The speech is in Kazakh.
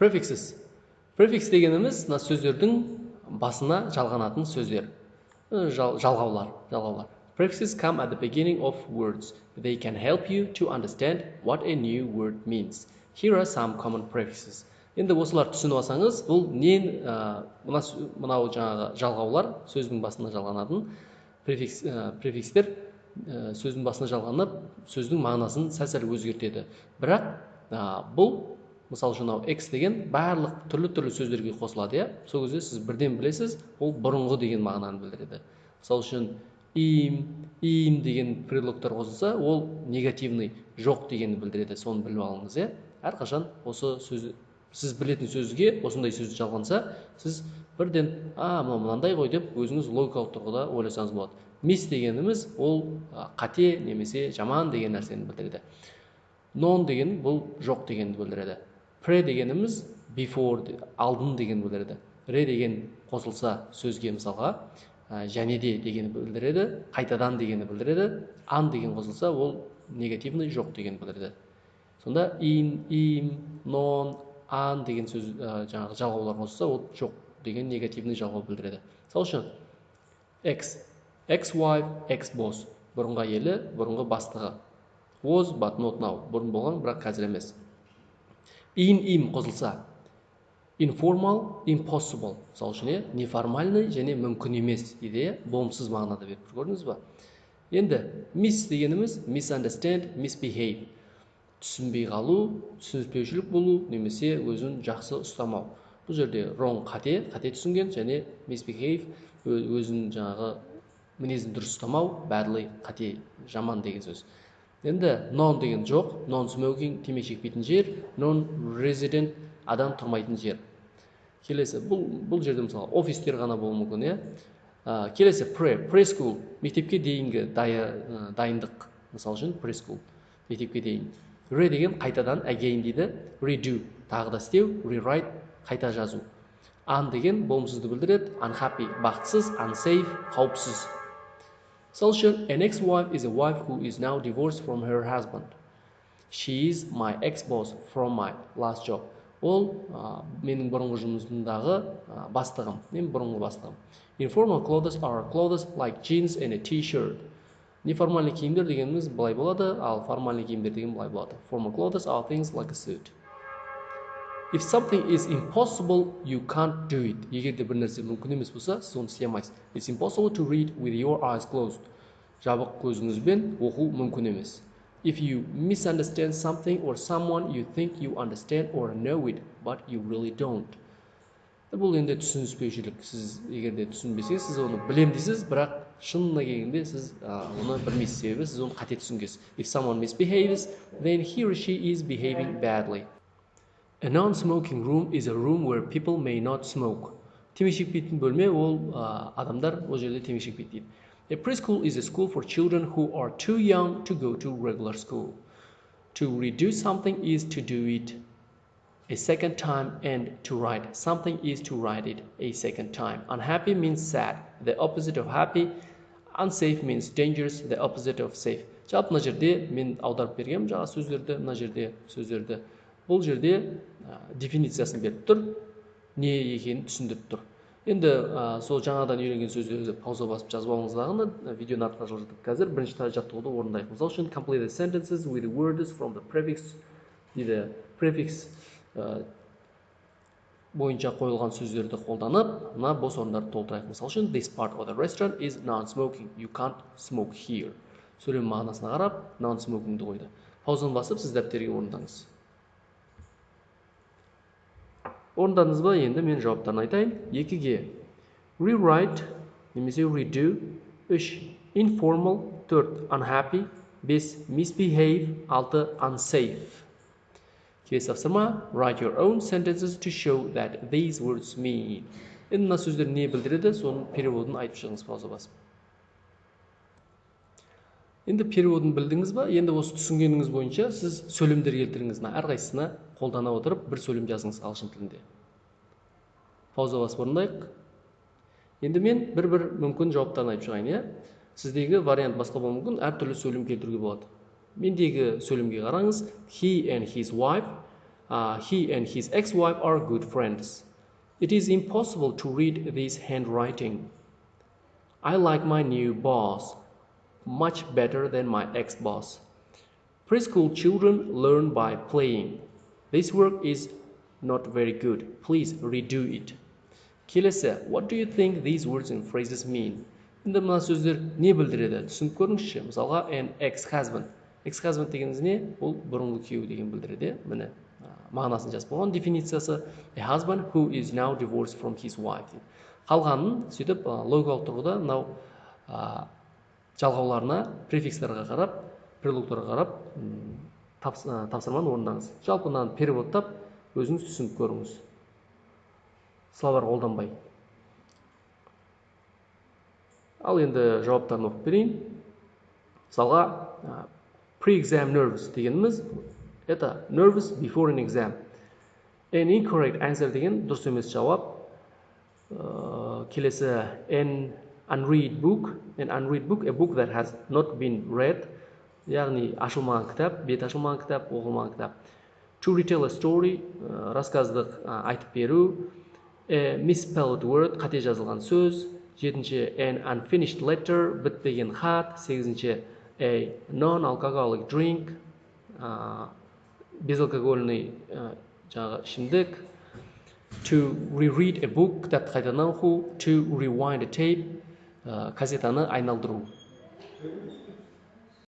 Prefixes. Prefix дегеніміз мына сөздердің басына жалғанатын сөздер. Жалғаулар. Prefixes come at the beginning of words. They can help you to understand what a new word means. Here are some common prefixes. Енді осылар түсініп алсаңыз, бұл мынау жаңағы жалғаулар, сөздің басына жалғанатын префикстер сөздің басына жалғанып, сөздің мағынасын сәл өзгертеді. Бірақ бұл, мысалы үшін X деген барлық түрлі сөздерге қосылады, сол кезде сіз бірден білесіз, ол бұрынғы деген мағынаны білдіреді. Мысалы үшін им деген предлогтар қосылса, ол негативный, жоқ дегенді білдіреді. Соны біліп алыңыз, әрқашан осы сөз сіз білетін сөзге осындай сөз жалғанса, сіз бірден мынандай ғой деп өзіңіз логикалық тұрғыда ойласаңыз болады. Мис дегеніміз ол қате немесе жаман деген нәрсені білдіреді. Non деген бұл жоқ дегенді білдіреді. Pre дегеніміз before алдын деген білдіреді. Re деген қосылса сөзге мысалға және де дегені білдіреді, қайтадан дегені білдіреді. An деген қосылса ол негативный жоқ дегені білдіреді. Сонда in, im, non, an деген сөз жаңағы жалғаулар қосылса, ол жоқ деген негативный жалғау білдіреді. Мысалы үшін X, ex-wife, ex-boss, бұрынғы әйелі, бұрынғы бастығы. Was but not now, бұрын болған, бірақ қазір емес. In қосылса, informal, impossible. Мысалы үшін неформальный және мүмкін емес дейді, болымсыз мағынада беріп көрдіңіз ба? Енді miss дегеніміз misunderstand, misbehave. Түсінбей қалу, түсініспеушілік болу, немесе өзін жақсы ұстамау. Бұл жерде wrong қате түсінген, және misbehave өзін жаңағы мінезін дұрыс ұстамау, badly қате, жаман деген сөз. Енді non деген жоқ, non-smoking темекі шекпейтін жер, non-resident адам тұрмайтын жер. Келесі, бұл жерде мысалы офистер ғана болуы мүмкін, Келесі preschool, мектепке дейінгі дайындық. Мысалы үшін preschool, мектепке дейін. Re деген қайтадан, again дейді, redo, тағы да істеу, rewrite, қайта жазу. An деген болымсызды білдіреді, unhappy, бақытсыз, unsafe, қауіпсіз. Мысалы үшін, an ex-wife is a wife who is now divorced from her husband. She is my ex-boss from my last job. Ол менің бұрынғы жұмысымдағы бастығым, мен бұрынғы бастығым. Informal clothes are clothes like jeans and a t-shirt. Неформальный киімдер дегеніміз былай болады, ал формальный киімдер деген былай болады. Formal clothes are things like a suit. If something is impossible, you can't do it. Егер де бір нәрсе мүмкін емес болса, сіз оны істей алмайсыз. It's impossible to read with your eyes closed. Жабық көзіңізбен оқу мүмкін емес. If you misunderstand something or someone, you think you understand or know it, but you really don't. Бұл енді түсініспеушілік. Сіз егер де түсінбесеңіз, сіз оны білем дейсіз, бірақ шынына келгенде сіз оны білмейсіз, себебі сіз оны қате түсінгенсіз. If someone misbehaves, then he or she is behaving badly. A non-smoking room is a room where people may not smoke. Темекі шекпейтін бөлме, ол адамдар ол жерде темекі шекпейді дейді. A preschool is a school for children who are too young to go to regular school. To redo something is to do it a second time, and to write something is to write it a second time. Unhappy means sad, the opposite of happy. Unsafe means dangerous, the opposite of safe. Жалпы мына жерде мен аударып бергем жаңа сөздерді, мына жерде сөздерді. Бұл жерде дефинициясын беріп тұр, не екенін түсіндіріп тұр. Енді сол жаңадан үйренген сөздерді пауза басып жазып алыңыздағыны видеоны артқа жылжытып қазір бірінші жаттығуды орындайық. Мысалы үшін complete the sentences with words from the prefix дейді. Prefix бойынша қойылған сөздерді қолданып, мына бос орындарды толтырайық. Мысалы үшін this part of the restaurant is non-smoking. You can't smoke here. Сөйлем мағынасына қарап, non-smokingді қойды. Паузаны басып, сіз дәптерге орындаңыз. Орындадыңыз ба? Енді мен жауаптарын айтайын. 2-ге rewrite немесе redo, 3 informal, 4 unhappy, 5 misbehave, 6 unsafe. Келесі тапсырма, write your own sentences to show that these words mean. Енді мына сөздер не білдіреді, соның переводын айтып шығыңыз пауза басып. Енді переводын білдіңіз ба? Енді осы түсінгеніңіз бойынша сіз сөйлемдер келтіріңіз. Әрқайсысына қолдана отырып бір сөйлем жазыңыз ағылшын тілінде. Пауза басып орындайық. Енді мен бір мүмкін жауаптарын айтып шығайын, Сіздегі вариант басқа болуы мүмкін, әртүрлі сөйлем келтіруге болады. Мендегі сөйлемге қараңыз. He and his wife He and his ex-wife are good friends. It is impossible to read this handwriting. I like my new boss much better than my ex-boss. Preschool children learn by playing. This work is not very good. Please redo it. Келесі, what do you think these words and phrases mean? Енді мына сөздер не білдіреді? Түсініп көріңізші. Мысалға, an ex-husband. Ex-husband дегеніміз не? Ол бұрынғы күйеу деген білдіреді. Міне, мағынасын жазып болған. Дефинициясы, a husband who is now divorced from his wife. Қалғанын сөйтіп логикалық тұрғыда мынау жалғауларына, префикстарға қарап, предлогтарға қарап тапсырманы орындаңыз. Жалпы мынаны переводтап, өзіңіз түсініп көріңіз. Словар қолданбай. Ал енді жауаптарын оқып берейін. Мысалға, pre-exam nervous дегеніміз, это nervous before an exam. An incorrect answer деген дұрыс емес жауап. Келесі, an unread book. An unread book, a book that has not been read. Яғни ашылмаған кітап, бет ашылмаған кітап, оқылмаған кітап. To retell a story, рассказдық айтып беру. A misspelled word, қате жазылған сөз. 7-ші, an unfinished letter, бітпеген хат. 8-ші, a non-alcoholic drink, безалкогольный ішімдік. To reread a book, кітапты қайтадан оқу. To rewind a tape, кассетаны айналдыру.